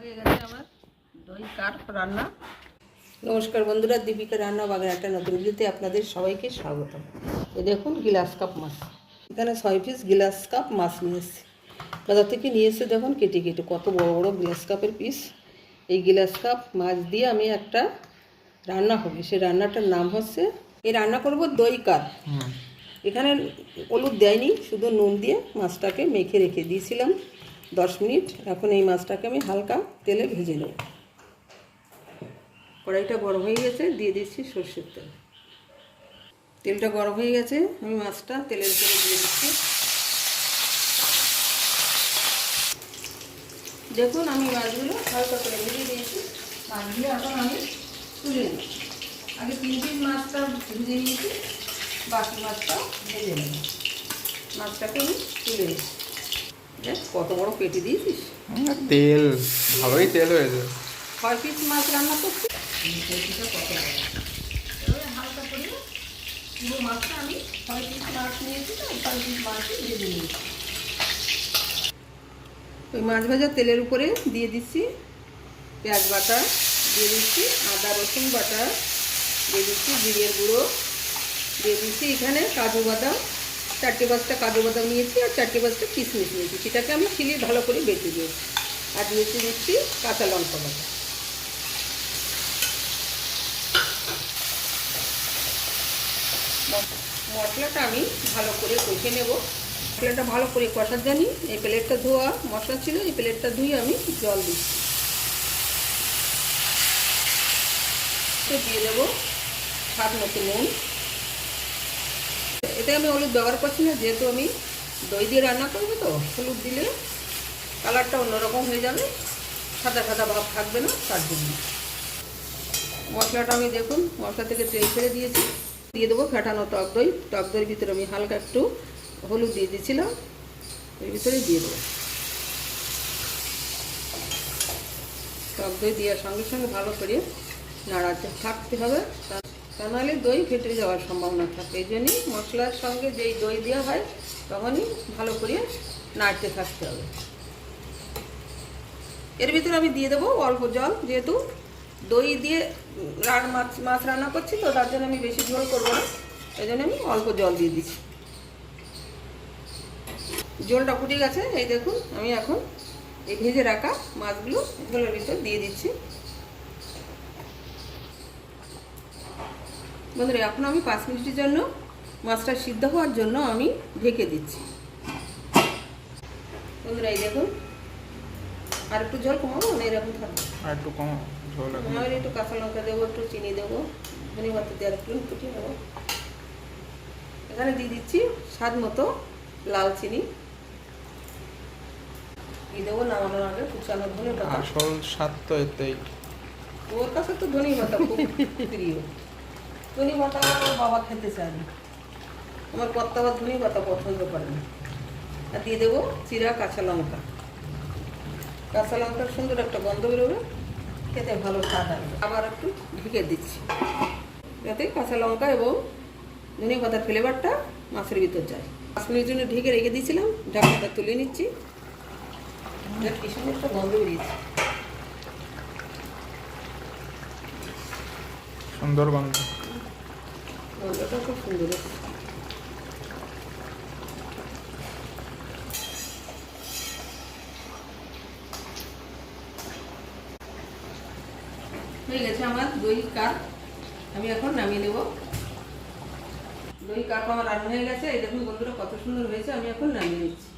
হয়ে গেছে আমার দই কাঠ রান্না। নমস্কার বন্ধুরা, দীপিকা রান্না বাগান একটা নতুন ভিডিওতে আপনাদের সবাইকে স্বাগতম। এই দেখুন গ্লাস কাপ মাছ, এখানে 6 পিস গ্লাস কাপ মাছ নিয়ে এসেছি। বাজার থেকে নিয়ে এসে দেখুন কেটে কেটে কত বড় বড় গ্লাস কাপের পিস। এই গ্লাস কাপ মাছ দিয়ে আমি একটা রান্না হবে, সেই রান্নাটার নাম হচ্ছে, এই রান্না করব দই কাঠ। এখানে হলুদ দেয়নি, শুধু নুন দিয়ে মাছটাকে মেখে রেখে দিয়েছিলাম 10 মিনিট। এখন এই মাছটাকে আমি হালকা তেলে ভেজে নেব। কড়াইটা গরম হয়ে গেছে, দিয়ে দিচ্ছি সরষের তেল। তেলটা গরম হয়ে গেছে, আমি মাছটা তেলের উপরে দিয়ে দিচ্ছি। দেখুন আমি মাছগুলো হালকা করে ভেজে দিয়েছি। মাছগুলো এখন আমি তুলে নিই। আগে 3 পিস মাছটা ভেজে নিয়েছি, বাকি মাছটা ভেজে নেব। মাছটাকে আমি তুলে নিই। দেখ কত বড় পেটি দিয়েছিস, তেল ভালোই তেল হয়েছে। 6 পিস মাছ রান্না করছি। পেটিটা কত বড়, এবারে হালকা করে পুরো মাছটা আমি 6 পিস মাছ নিয়েছি, তো 6 পিস মাছই ভেজে নিয়েছি। ওই মাছ ভাজা তেলের উপরে দিয়ে দিচ্ছি পেঁয়াজ বাটা, দিয়ে দিচ্ছি আদা রসুন বাটা, দিয়ে দিচ্ছি জিরের গুঁড়ো, দিয়ে দিচ্ছি এখানে কাজু বাদাম, 4টে-5টা কাজু বাদাম নিয়েছি আর 4টে-5টা কিশমিশ নিয়েছি। সেটাকে আমি শিলে ভালো করে বেটে দিয়েছি। আর দিচ্ছি কাঁচা লঙ্কা বাটা। মশলাটা আমি ভালো করে কষে নেব। মশলাটা ভালো করে কষার জানি এই প্লেটটা ধোয়া মশলা ছিল, এই প্লেটটা ধুয়ে আমি জল দিচ্ছি। দিয়ে দেবো স্বাদ মতো নুন। এতে আমি হলুদ ব্যবহার করছি না, যেহেতু আমি দই দিয়ে রান্না করবো, তো হলুদ দিলে কালারটা অন্যরকম হয়ে যাবে, সাদা সাদা ভাব থাকবে না, তার জন্য। মশলাটা আমি দেখুন মশলা থেকে তেল ছেড়ে দিয়েছি। দিয়ে দেবো ফেটানো টক দই। টক দইয়ের ভিতরে আমি হালকা একটু হলুদ দিয়ে দিয়েছিলাম, এর ভিতরে দিয়ে দেবো। টক দই দেওয়ার সঙ্গে সঙ্গে ভালো করে নাড়াতে থাকতে হবে, তা নাহলে দই ফেটে যাওয়ার সম্ভাবনা থাকে। এই জন্যই মশলার সঙ্গে যেই দই দেওয়া হয় তখনই ভালো করে নাড়তে থাকতে হবে। এর ভিতরে আমি দিয়ে দেবো অল্প জল, যেহেতু দই দিয়ে মাছ রান্না করছি, তো তার জন্য আমি বেশি ঝোল করবো না, এই জন্য আমি অল্প জল দিয়ে দিচ্ছি। জলটা ফুটে গেছে, এই দেখুন আমি এখন এই ভেজে রাখা মাছগুলো ঝোলের ভিতর দিয়ে দিচ্ছি। বন্ধুরা, এখন আমি 5 মিনিটের জন্য মাছটা সিদ্ধ হওয়ার জন্য আমি ঢেকে দিচ্ছি। বন্ধুরা এই দেখুন, আর একটু জল কমাবো না, এরকম থাকবে, আর একটু কম ঝোল। আর একটু কাঁচা লঙ্কা দেবো, একটু চিনি দেবো, ধনে পাতা দিয়ে আর একটু ফুটিয়ে নেবো। এখানে দিয়ে দিচ্ছি স্বাদ মতো লাল চিনি, দিয়ে দেবো নামানোর আগে কুচানো ধনে পাতা। আসল স্বাদ তো এতেই। ওর কাছে তো ধনে পাতা খুব প্রিয়। ধনে পাতা আমার বাবা খেতে চায় না, আমার কর্তা আবার ধনে পাতা পছন্দ করে না। আর দিয়ে দেবো চিরা কাঁচা লঙ্কা। কাঁচা লঙ্কার সুন্দর একটা গন্ধ বেরোবে, খেতে ভালো স্বাদ আসবে। আবার একটু ঢেকে দিচ্ছি, যাতে কাঁচা লঙ্কা এবং ধনে পাতার ফ্লেভারটা মাছের ভিতর যায়। 5 মিনিটের জন্য ঢেকে রেখে দিয়েছিলাম, ঢাকনাটা তুলে নিচ্ছি। কি সুন্দর একটা গন্ধ বেরিয়েছে, সুন্দর গন্ধ, গন্ধটা খুব সুন্দর হচ্ছে। হয়ে গেছে আমার দই কাঠ, আমি এখন নামিয়ে নেব। দই কাঠ আমার রান্না হয়ে গেছে, এই দেখুন বন্ধুরা কত সুন্দর হয়েছে। আমি এখন নামিয়ে নিচ্ছি।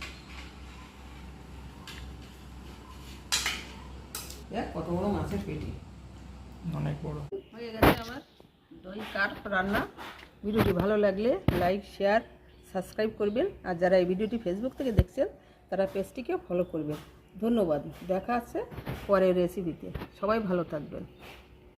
দেখ কত বড় মাছের পেটি, অনেক বড়। হয়ে গেছে আমার দই কাঠ রান্না। ভিডিওটি ভালো লাগলে লাইক শেয়ার সাবস্ক্রাইব করবেন, আর যারা এই ভিডিওটি ফেসবুক থেকে দেখছেন তারা পেজটিকে ফলো করবেন। ধন্যবাদ, দেখা আছে পরের রেসিপিতে। সবাই ভালো থাকবেন।